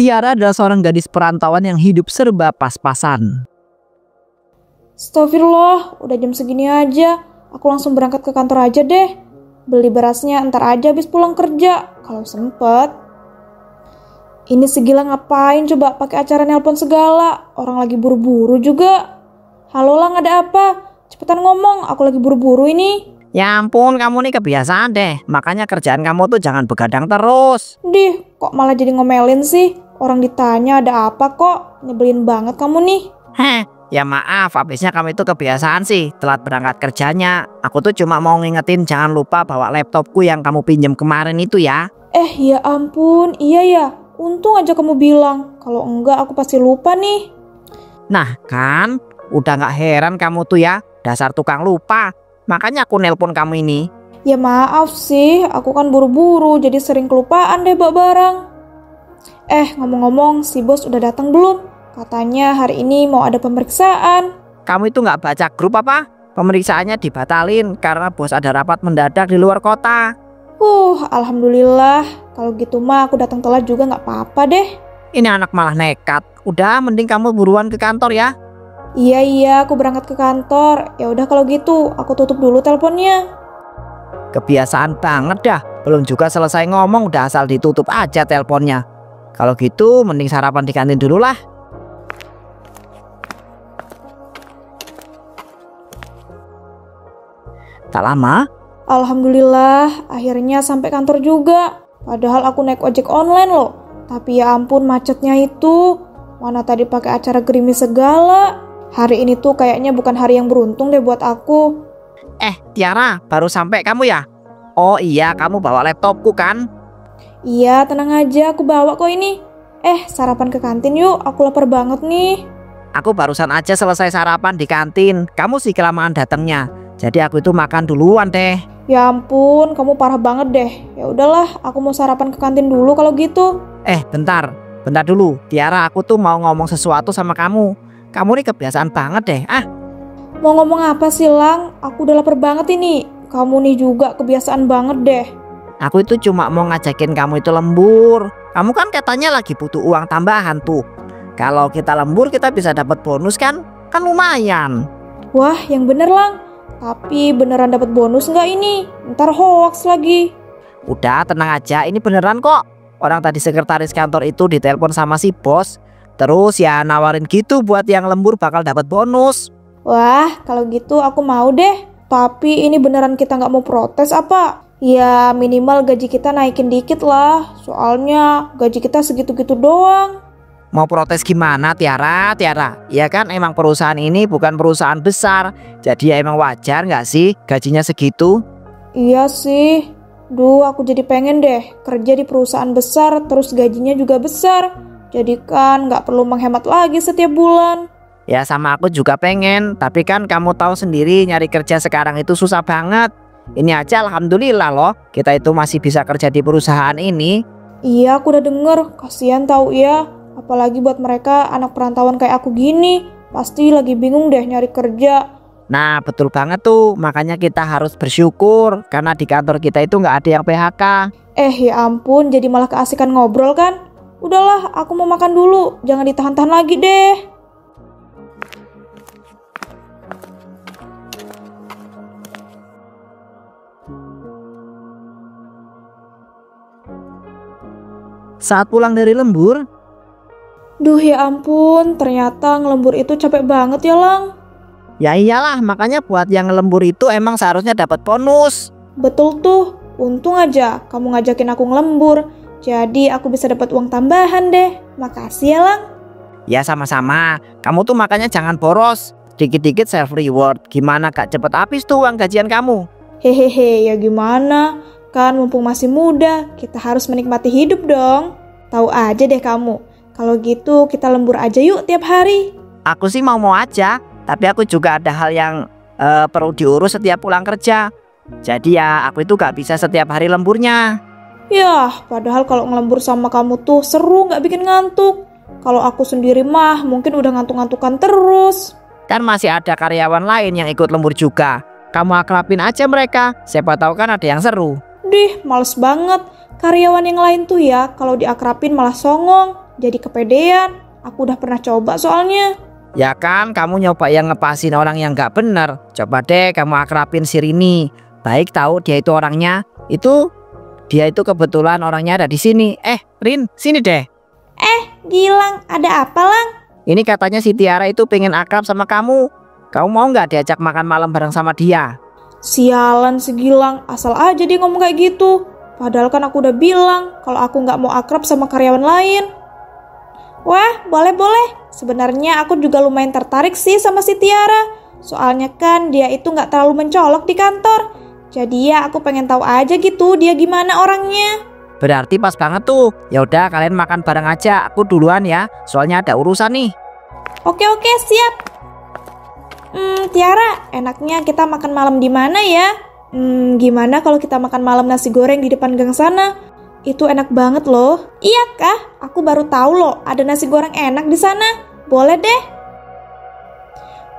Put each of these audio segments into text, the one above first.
Tiara adalah seorang gadis perantauan yang hidup serba pas-pasan. Astagfirullah, udah jam segini aja. Aku langsung berangkat ke kantor aja deh. Beli berasnya ntar aja habis pulang kerja, kalau sempet. Ini si Gilang ngapain coba pakai acara nelpon segala? Orang lagi buru-buru juga. Halo Lang, ada apa? Cepetan ngomong, aku lagi buru-buru ini. Ya ampun, kamu nih kebiasaan deh. Makanya kerjaan kamu tuh jangan begadang terus. Dih, kok malah jadi ngomelin sih? Orang ditanya ada apa kok? Nyebelin banget kamu nih. Heh, ya maaf, habisnya kamu itu kebiasaan sih telat berangkat kerjanya. Aku tuh cuma mau ngingetin jangan lupa bawa laptopku yang kamu pinjam kemarin itu ya. Ya ampun, iya ya. Untung aja kamu bilang. Kalau enggak aku pasti lupa nih. Nah kan, udah gak heran kamu tuh ya, dasar tukang lupa. Makanya aku nelpon kamu ini. Ya maaf sih, aku kan buru-buru jadi sering kelupaan deh bawa barang. Ngomong-ngomong, si bos udah datang belum? Katanya hari ini mau ada pemeriksaan. Kamu itu gak baca grup apa? Pemeriksaannya dibatalin karena bos ada rapat mendadak di luar kota. Alhamdulillah. Kalau gitu mah aku datang telat juga gak apa-apa deh. Ini anak malah nekat. Udah, mending kamu buruan ke kantor ya. Iya, aku berangkat ke kantor. Ya udah kalau gitu, aku tutup dulu teleponnya. Kebiasaan banget dah. Belum juga selesai ngomong udah asal ditutup aja teleponnya. Kalau gitu mending sarapan di kantin dulu lah. Tak lama, alhamdulillah akhirnya sampai kantor juga. Padahal aku naik ojek online loh. Tapi ya ampun macetnya itu. Mana tadi pakai acara gerimis segala. Hari ini tuh kayaknya bukan hari yang beruntung deh buat aku. Tiara, baru sampai kamu ya? Oh iya, kamu bawa laptopku kan? Iya, tenang aja, aku bawa kok ini. Sarapan ke kantin yuk, aku lapar banget nih. Aku barusan aja selesai sarapan di kantin. Kamu sih kelamaan datangnya. Jadi aku itu makan duluan deh. Ya ampun, kamu parah banget deh. Ya udahlah, aku mau sarapan ke kantin dulu kalau gitu. Bentar dulu. Tiara, aku tuh mau ngomong sesuatu sama kamu. Kamu nih kebiasaan banget deh. Mau ngomong apa sih Lang? Aku udah lapar banget ini. Kamu nih juga kebiasaan banget deh. Aku itu cuma mau ngajakin kamu itu lembur. Kamu kan katanya lagi butuh uang tambahan tuh. Kalau kita lembur kita bisa dapat bonus kan? Kan lumayan. Wah, yang bener Lang. Tapi beneran dapat bonus nggak ini? Ntar hoax lagi. Udah tenang aja, ini beneran kok. Orang tadi sekretaris kantor itu ditelepon sama si bos. Terus ya nawarin gitu buat yang lembur bakal dapat bonus. Wah, kalau gitu aku mau deh. Tapi ini beneran kita nggak mau protes apa? Ya minimal gaji kita naikin dikit lah. Soalnya gaji kita segitu-gitu doang. Mau protes gimana Tiara? Ya kan emang perusahaan ini bukan perusahaan besar. Jadi ya emang wajar nggak sih gajinya segitu? Iya sih. Aku jadi pengen deh kerja di perusahaan besar terus gajinya juga besar. Jadi kan nggak perlu menghemat lagi setiap bulan. Ya sama aku juga pengen. Tapi kan kamu tahu sendiri nyari kerja sekarang itu susah banget. Ini aja alhamdulillah loh kita itu masih bisa kerja di perusahaan ini. Iya aku udah denger. Kasian tahu ya. Apalagi buat mereka anak perantauan kayak aku gini. Pasti lagi bingung deh nyari kerja. Nah betul banget tuh. Makanya kita harus bersyukur. Karena di kantor kita itu nggak ada yang PHK. Ya ampun jadi malah keasikan ngobrol kan. Udahlah aku mau makan dulu. Jangan ditahan-tahan lagi deh. Saat pulang dari lembur, Ya ampun, ternyata ngelembur itu capek banget ya Lang. ya iyalah makanya buat yang ngelembur itu emang seharusnya dapat bonus. Betul tuh, untung aja kamu ngajakin aku ngelembur. Jadi aku bisa dapat uang tambahan deh. Makasih ya Lang. Ya sama-sama, kamu tuh makanya jangan boros. Dikit-dikit self reward. Gimana gak cepet habis tuh uang gajian kamu? Hehehe, ya gimana? Kan mumpung masih muda, kita harus menikmati hidup dong. Tahu aja deh kamu. Kalau gitu kita lembur aja yuk tiap hari. Aku sih mau aja, tapi aku juga ada hal yang perlu diurus setiap pulang kerja. Jadi ya aku itu gak bisa setiap hari lemburnya. Yah, padahal kalau ngelembur sama kamu tuh seru gak bikin ngantuk. Kalau aku sendiri mah mungkin udah ngantuk-ngantukan terus. Kan masih ada karyawan lain yang ikut lembur juga. Kamu akrabin aja mereka, siapa tahu kan ada yang seru. Males banget. Karyawan yang lain tuh ya kalau diakrapin malah songong. jadi kepedean. Aku udah pernah coba soalnya. Ya kan, kamu nyoba yang ngepasin orang yang gak bener. Coba deh kamu akrabin si Rini. Baik tahu dia itu orangnya. Dia itu kebetulan orangnya ada di sini. Rin, sini deh. Gilang, ada apa Lang? Ini katanya si Tiara itu pengen akrab sama kamu. Kamu mau nggak diajak makan malam bareng sama dia? Sialan si Gilang, asal aja dia ngomong kayak gitu. Padahal kan aku udah bilang kalau aku nggak mau akrab sama karyawan lain. Wah, boleh. Sebenarnya aku juga lumayan tertarik sih sama si Tiara. Soalnya kan dia itu nggak terlalu mencolok di kantor. Jadi ya aku pengen tahu aja gitu dia gimana orangnya. Berarti pas banget tuh. Ya udah kalian makan bareng aja. Aku duluan ya. Soalnya ada urusan nih. Oke, siap. Tiara, enaknya kita makan malam di mana ya? Gimana kalau kita makan malam nasi goreng di depan gang sana? Itu enak banget loh. Iya kah? Aku baru tahu loh ada nasi goreng enak di sana. Boleh deh.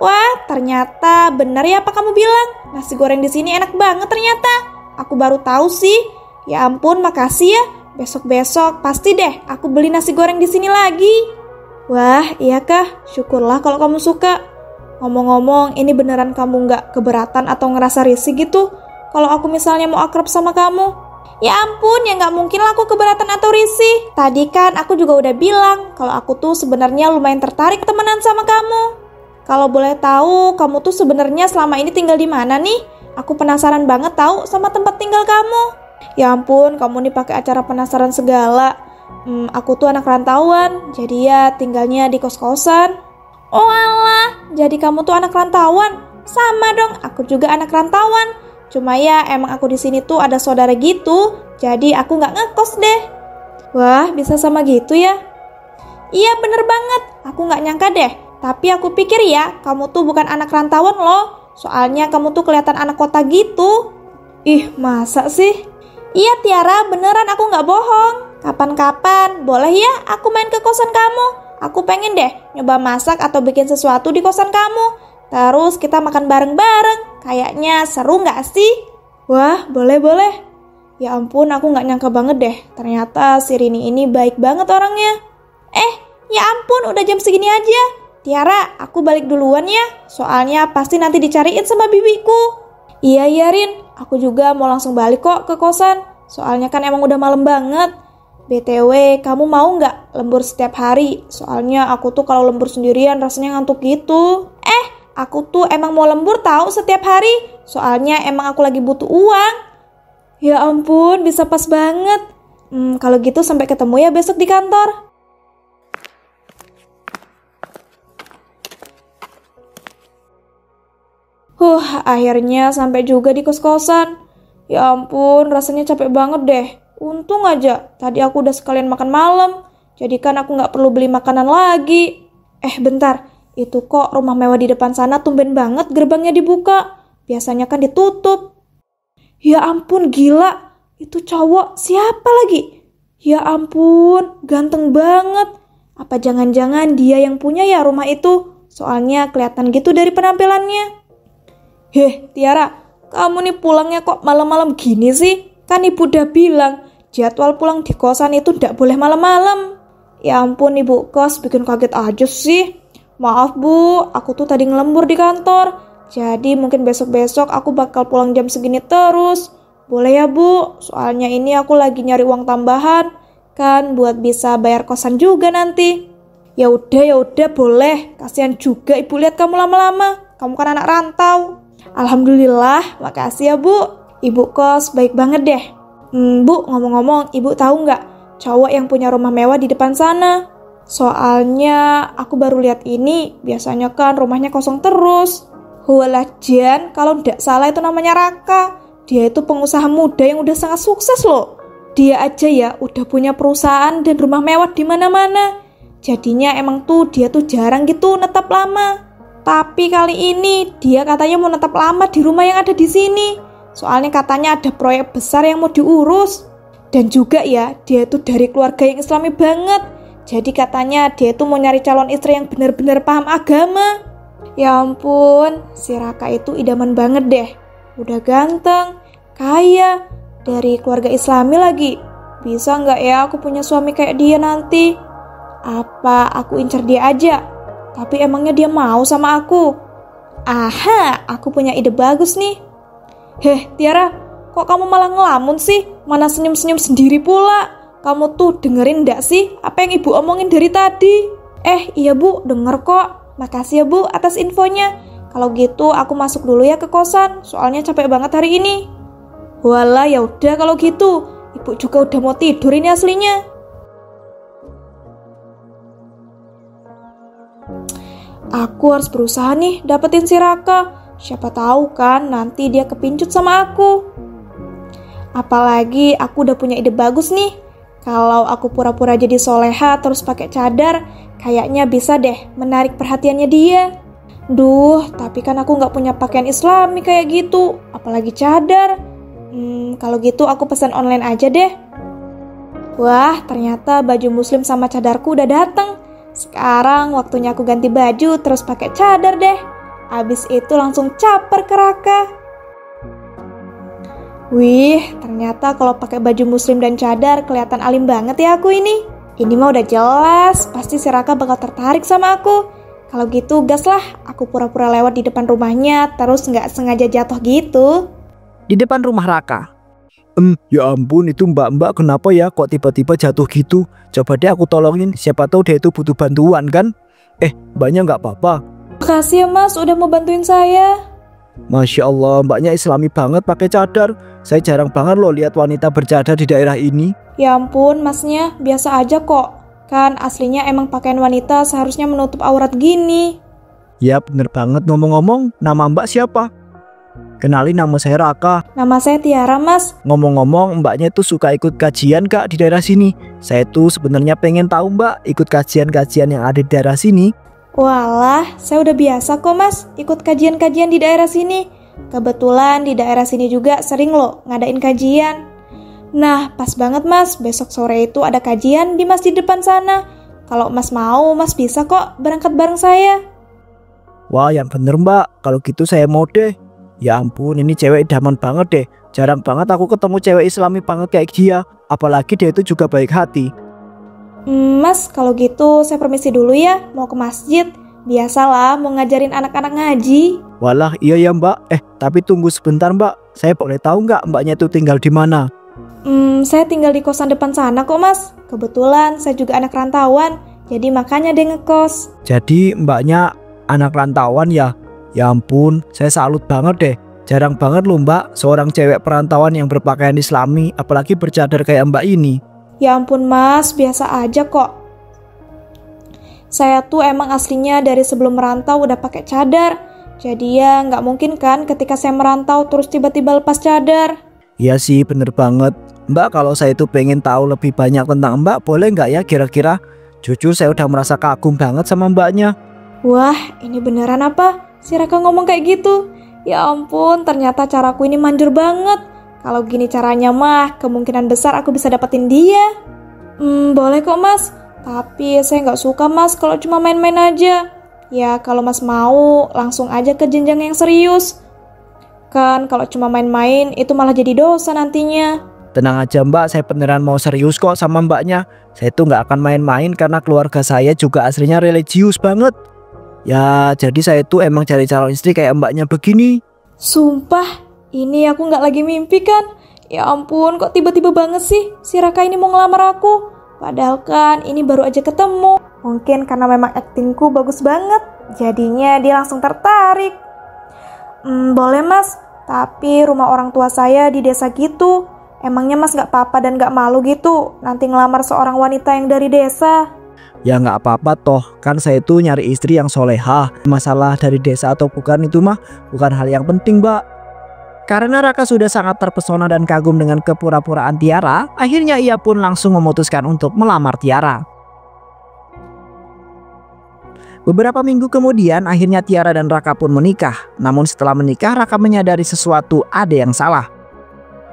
Wah, ternyata benar ya apa kamu bilang. Nasi goreng di sini enak banget ternyata. Aku baru tahu sih. Ya ampun, makasih ya. Besok-besok pasti deh aku beli nasi goreng di sini lagi. Wah, iya kah? Syukurlah kalau kamu suka. Ngomong-ngomong, ini beneran kamu nggak keberatan atau ngerasa risih gitu? Kalau aku misalnya mau akrab sama kamu? Ya ampun, ya nggak mungkin lah aku keberatan atau risih. Tadi kan aku juga udah bilang kalau aku tuh sebenarnya lumayan tertarik temenan sama kamu. Kalau boleh tahu, kamu tuh sebenarnya selama ini tinggal di mana nih? Aku penasaran banget tahu sama tempat tinggal kamu. Ya ampun, kamu nih pakai acara penasaran segala. Aku tuh anak rantauan, jadi ya tinggalnya di kos-kosan. Oh alah, jadi kamu tuh anak rantauan? Sama dong, aku juga anak rantauan. Cuma ya emang aku di sini tuh ada saudara gitu, jadi aku nggak ngekos deh. Wah, bisa sama gitu ya? Iya bener banget, aku nggak nyangka deh. Tapi aku pikir ya, kamu tuh bukan anak rantauan loh. Soalnya kamu tuh kelihatan anak kota gitu. Ih, masa sih? Iya Tiara, beneran aku nggak bohong. Kapan-kapan, boleh ya aku main ke kosan kamu? Aku pengen deh nyoba masak atau bikin sesuatu di kosan kamu. Terus kita makan bareng-bareng. Kayaknya seru nggak sih? Wah, boleh. Ya ampun, aku nggak nyangka banget deh. Ternyata si Rini ini baik banget orangnya. Ya ampun, udah jam segini aja. Tiara, aku balik duluan ya. Soalnya pasti nanti dicariin sama bibiku. Iya Rin, aku juga mau langsung balik kok ke kosan. Soalnya kan emang udah malam banget. BTW, kamu mau nggak lembur setiap hari? Soalnya aku tuh kalau lembur sendirian rasanya ngantuk gitu. Aku tuh emang mau lembur tahu setiap hari. Soalnya emang aku lagi butuh uang. Ya ampun, bisa pas banget. Kalau gitu sampai ketemu ya besok di kantor. Akhirnya sampai juga di kos-kosan. Ya ampun, rasanya capek banget deh. Untung aja, tadi aku udah sekalian makan malam. Jadi kan aku nggak perlu beli makanan lagi. Bentar, itu kok rumah mewah di depan sana tumben banget gerbangnya dibuka. Biasanya kan ditutup. Ya ampun, gila. Itu cowok siapa lagi? Ya ampun, ganteng banget. Apa jangan-jangan dia yang punya ya rumah itu? Soalnya kelihatan gitu dari penampilannya. Tiara, kamu nih pulangnya kok malam-malam gini sih? Kan ibu udah bilang, jadwal pulang di kosan itu ndak boleh malam-malam. Ya ampun, ibu kos bikin kaget aja sih. Maaf bu, aku tuh tadi ngelembur di kantor. Jadi mungkin besok-besok aku bakal pulang jam segini terus. Boleh ya bu, soalnya ini aku lagi nyari uang tambahan. Kan buat bisa bayar kosan juga nanti. Ya udah boleh. Kasihan juga ibu lihat kamu lama-lama. Kamu kan anak rantau. Alhamdulillah, makasih ya bu. Ibu kos baik banget deh. Bu, ngomong-ngomong, ibu tahu nggak cowok yang punya rumah mewah di depan sana? Soalnya aku baru lihat ini, biasanya kan rumahnya kosong terus. Walah Jan, kalau nggak salah itu namanya Raka. Dia itu pengusaha muda yang udah sangat sukses loh. Dia aja ya udah punya perusahaan dan rumah mewah di mana-mana. Jadinya emang tuh dia tuh jarang gitu netap lama. Tapi kali ini dia katanya mau netap lama di rumah yang ada di sini. Soalnya katanya ada proyek besar yang mau diurus. Dan juga ya, dia itu dari keluarga yang Islami banget. Jadi katanya dia itu mau nyari calon istri yang benar-benar paham agama. Ya ampun, si Raka itu idaman banget deh. Udah ganteng, kaya, dari keluarga Islami lagi. Bisa nggak ya aku punya suami kayak dia nanti? Apa aku incer dia aja? Tapi emangnya dia mau sama aku? Aha, aku punya ide bagus nih. Heh, Tiara, kok kamu malah ngelamun sih? Mana senyum-senyum sendiri pula? Kamu tuh dengerin nggak sih apa yang ibu omongin dari tadi? Iya bu, denger kok. Makasih ya bu atas infonya. Kalau gitu aku masuk dulu ya ke kosan, soalnya capek banget hari ini. Walah, ya udah kalau gitu. Ibu juga udah mau tidur ini aslinya. Aku harus berusaha nih dapetin si Raka. Siapa tahu kan nanti dia kepincut sama aku. Apalagi aku udah punya ide bagus nih. Kalau aku pura-pura jadi soleha terus pakai cadar, kayaknya bisa deh menarik perhatiannya dia. Duh, tapi kan aku nggak punya pakaian islami kayak gitu, apalagi cadar. Kalau gitu aku pesan online aja deh. Wah, ternyata baju muslim sama cadarku udah datang. Sekarang waktunya aku ganti baju terus pakai cadar deh. Abis itu langsung caper ke Raka. Wih, ternyata kalau pakai baju muslim dan cadar kelihatan alim banget ya aku ini. Ini mah udah jelas, pasti si Raka bakal tertarik sama aku. Kalau gitu gas lah, aku pura-pura lewat di depan rumahnya terus nggak sengaja jatuh gitu. Di depan rumah Raka. Ya ampun, itu mbak-mbak kenapa ya kok tiba-tiba jatuh gitu? Coba deh aku tolongin, siapa tahu dia itu butuh bantuan kan? Mbaknya nggak apa-apa. Makasih ya mas, udah mau bantuin saya. Masya Allah, mbaknya islami banget pakai cadar. Saya jarang banget loh lihat wanita bercadar di daerah ini. Ya ampun masnya, biasa aja kok. Kan aslinya emang pakaian wanita seharusnya menutup aurat gini. Ya bener banget, ngomong-ngomong, nama mbak siapa? Kenalin, nama saya Raka. Nama saya Tiara mas. Ngomong-ngomong, mbaknya tuh suka ikut kajian kak di daerah sini. Saya tuh sebenarnya pengen tahu mbak ikut kajian-kajian yang ada di daerah sini. Walah, saya udah biasa kok mas ikut kajian-kajian di daerah sini. Kebetulan di daerah sini juga sering loh ngadain kajian. Nah, pas banget mas, besok sore itu ada kajian di masjid depan sana. Kalau mas mau, mas bisa kok berangkat bareng saya. Wah, yang bener mbak, kalau gitu saya mau deh. Ya ampun, ini cewek idaman banget deh. Jarang banget aku ketemu cewek islami banget kayak dia. Apalagi dia itu juga baik hati. Mas, kalau gitu saya permisi dulu ya, mau ke masjid. Biasalah mau ngajarin anak-anak ngaji. Walah, iya ya mbak. Tapi tunggu sebentar mbak. Saya boleh tahu nggak mbaknya itu tinggal di mana? Saya tinggal di kosan depan sana kok mas. Kebetulan saya juga anak rantauan, jadi makanya dia ngekos. Jadi mbaknya anak rantauan ya? Ya ampun, saya salut banget deh. Jarang banget loh mbak, seorang cewek perantauan yang berpakaian islami, apalagi bercadar kayak mbak ini. Ya ampun mas, biasa aja kok. Saya tuh emang aslinya dari sebelum merantau udah pakai cadar. Jadi ya nggak mungkin kan ketika saya merantau terus tiba-tiba lepas cadar. Iya sih, bener banget. Mbak, kalau saya tuh pengen tahu lebih banyak tentang mbak, boleh nggak ya kira-kira? Jujur saya udah merasa kagum banget sama mbaknya. Wah, ini beneran apa? Si Raka ngomong kayak gitu. Ya ampun, ternyata caraku ini manjur banget. Kalau gini caranya mah, kemungkinan besar aku bisa dapetin dia. Boleh kok mas. Tapi saya nggak suka mas kalau cuma main-main aja. Ya kalau mas mau, langsung aja ke jenjang yang serius. Kan kalau cuma main-main, itu malah jadi dosa nantinya. Tenang aja mbak, saya beneran mau serius kok sama mbaknya. Saya tuh nggak akan main-main karena keluarga saya juga aslinya religius banget. Ya jadi saya tuh emang cari calon istri kayak mbaknya begini. Sumpah, ini aku nggak lagi mimpi kan? Ya ampun, kok tiba-tiba banget sih si Raka ini mau ngelamar aku? Padahal kan ini baru aja ketemu. Mungkin karena memang aktingku bagus banget, jadinya dia langsung tertarik. Boleh mas, tapi rumah orang tua saya di desa gitu. Emangnya mas nggak apa-apa dan nggak malu gitu nanti ngelamar seorang wanita yang dari desa? Ya nggak apa-apa toh, kan saya tuh nyari istri yang solehah. Masalah dari desa atau bukan itu mah bukan hal yang penting mbak. Karena Raka sudah sangat terpesona dan kagum dengan kepura-puraan Tiara, akhirnya ia pun langsung memutuskan untuk melamar Tiara. Beberapa minggu kemudian akhirnya Tiara dan Raka pun menikah. Namun setelah menikah Raka menyadari sesuatu ada yang salah.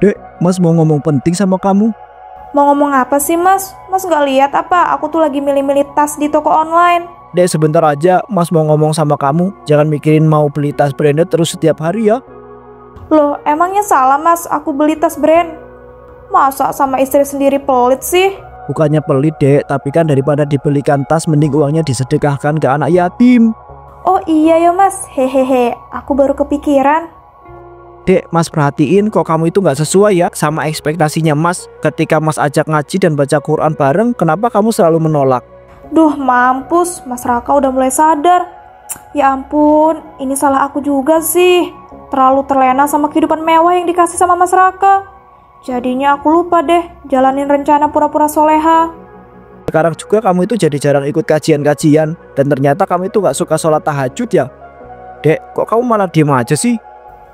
Dek, mas mau ngomong penting sama kamu. Mau ngomong apa sih mas? Mas nggak lihat apa? Aku tuh lagi milih-milih tas di toko online. Dek, sebentar aja, mas mau ngomong sama kamu. Jangan mikirin mau beli tas branded terus setiap hari ya. Loh, emangnya salah mas aku beli tas brand? Masa sama istri sendiri pelit sih? Bukannya pelit dek, tapi kan daripada dibelikan tas mending uangnya disedekahkan ke anak yatim. Oh iya ya mas, hehehe, aku baru kepikiran. Dek, mas perhatiin kok kamu itu nggak sesuai ya sama ekspektasinya mas. Ketika mas ajak ngaji dan baca Quran bareng, kenapa kamu selalu menolak? Duh mampus, Mas Raka udah mulai sadar. Ya ampun, ini salah aku juga sih. Terlalu terlena sama kehidupan mewah yang dikasih sama Mas Raka. Jadinya aku lupa deh jalanin rencana pura-pura soleha. Sekarang juga kamu itu jadi jarang ikut kajian-kajian. Dan ternyata kamu itu nggak suka sholat tahajud ya. Dek, kok kamu malah diem aja sih?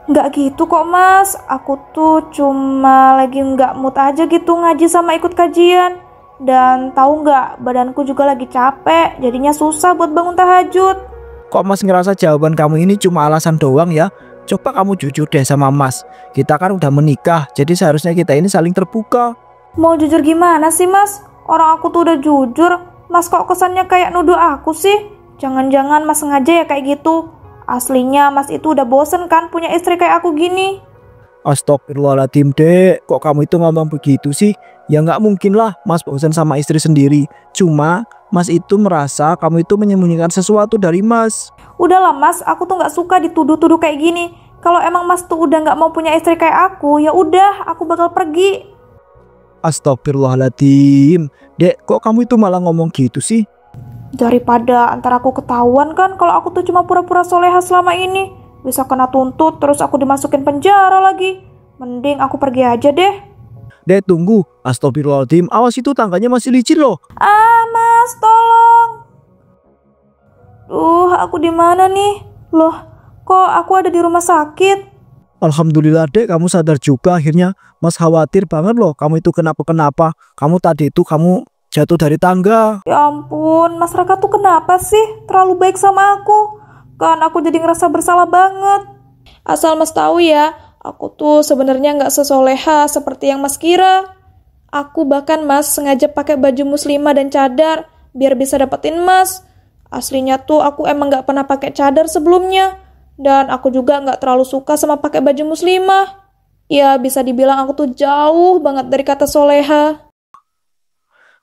Nggak gitu kok mas, aku tuh cuma lagi nggak mood aja gitu ngaji sama ikut kajian. Dan tahu nggak, badanku juga lagi capek, jadinya susah buat bangun tahajud. Kok mas ngerasa jawaban kamu ini cuma alasan doang ya? Coba kamu jujur deh sama mas. Kita kan udah menikah, jadi seharusnya kita ini saling terbuka. Mau jujur gimana sih mas? Orang aku tuh udah jujur, mas kok kesannya kayak nuduh aku sih? Jangan-jangan mas sengaja ya kayak gitu. Aslinya mas itu udah bosen kan punya istri kayak aku gini. Astagfirullahaladzim dek, kok kamu itu ngomong begitu sih? Ya nggak mungkin lah mas bosan sama istri sendiri. Cuma mas itu merasa kamu itu menyembunyikan sesuatu dari mas. Udahlah mas, aku tuh nggak suka dituduh-tuduh kayak gini. Kalau emang mas tuh udah nggak mau punya istri kayak aku, ya udah aku bakal pergi. Astagfirullahaladzim. Dek, kok kamu itu malah ngomong gitu sih? Daripada antara aku ketahuan kan kalau aku tuh cuma pura-pura soleha selama ini. Bisa kena tuntut terus aku dimasukin penjara lagi. Mending aku pergi aja deh. Dek tunggu, astagfirullahaladzim, awas itu tangganya masih licin loh. Ah mas, tolong. Aku di mana nih? Loh, kok aku ada di rumah sakit? Alhamdulillah dek, kamu sadar juga akhirnya. Mas khawatir banget loh kamu itu kenapa-kenapa. Kamu tadi itu kamu jatuh dari tangga. Ya ampun, Mas Raka tuh kenapa sih? Terlalu baik sama aku. Kan aku jadi ngerasa bersalah banget. Asal Mas tahu ya, aku tuh sebenarnya nggak sesoleha seperti yang Mas kira. Aku bahkan Mas sengaja pakai baju muslimah dan cadar biar bisa dapetin Mas. Aslinya tuh aku emang nggak pernah pakai cadar sebelumnya. Dan aku juga nggak terlalu suka sama pakai baju muslimah. Ya bisa dibilang aku tuh jauh banget dari kata soleha.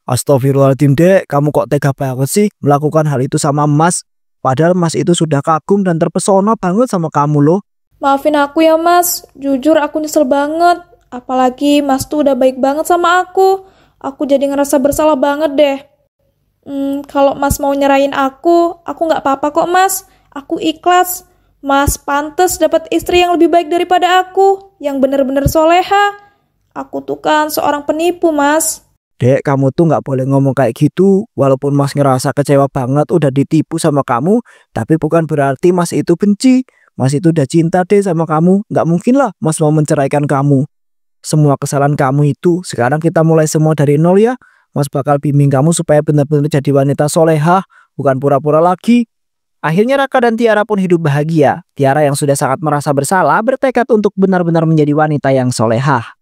Astagfirullahaladzim dek, kamu kok tega banget sih melakukan hal itu sama mas. Padahal mas itu sudah kagum dan terpesona banget sama kamu loh. Maafin aku ya mas, jujur aku nyesel banget. Apalagi mas tuh udah baik banget sama aku. Aku jadi ngerasa bersalah banget deh. Kalau mas mau nyerahin aku nggak apa-apa kok mas. Aku ikhlas. Mas pantes dapat istri yang lebih baik daripada aku, yang bener-bener soleha. Aku tuh kan seorang penipu mas. Dek, kamu tuh nggak boleh ngomong kayak gitu. Walaupun mas ngerasa kecewa banget udah ditipu sama kamu, tapi bukan berarti mas itu benci. Mas itu udah cinta deh sama kamu. Nggak mungkin lah mas mau menceraikan kamu. Semua kesalahan kamu itu sekarang kita mulai semua dari nol ya. Mas bakal bimbing kamu supaya benar-benar jadi wanita solehah, bukan pura-pura lagi. Akhirnya Raka dan Tiara pun hidup bahagia. Tiara yang sudah sangat merasa bersalah bertekad untuk benar-benar menjadi wanita yang solehah.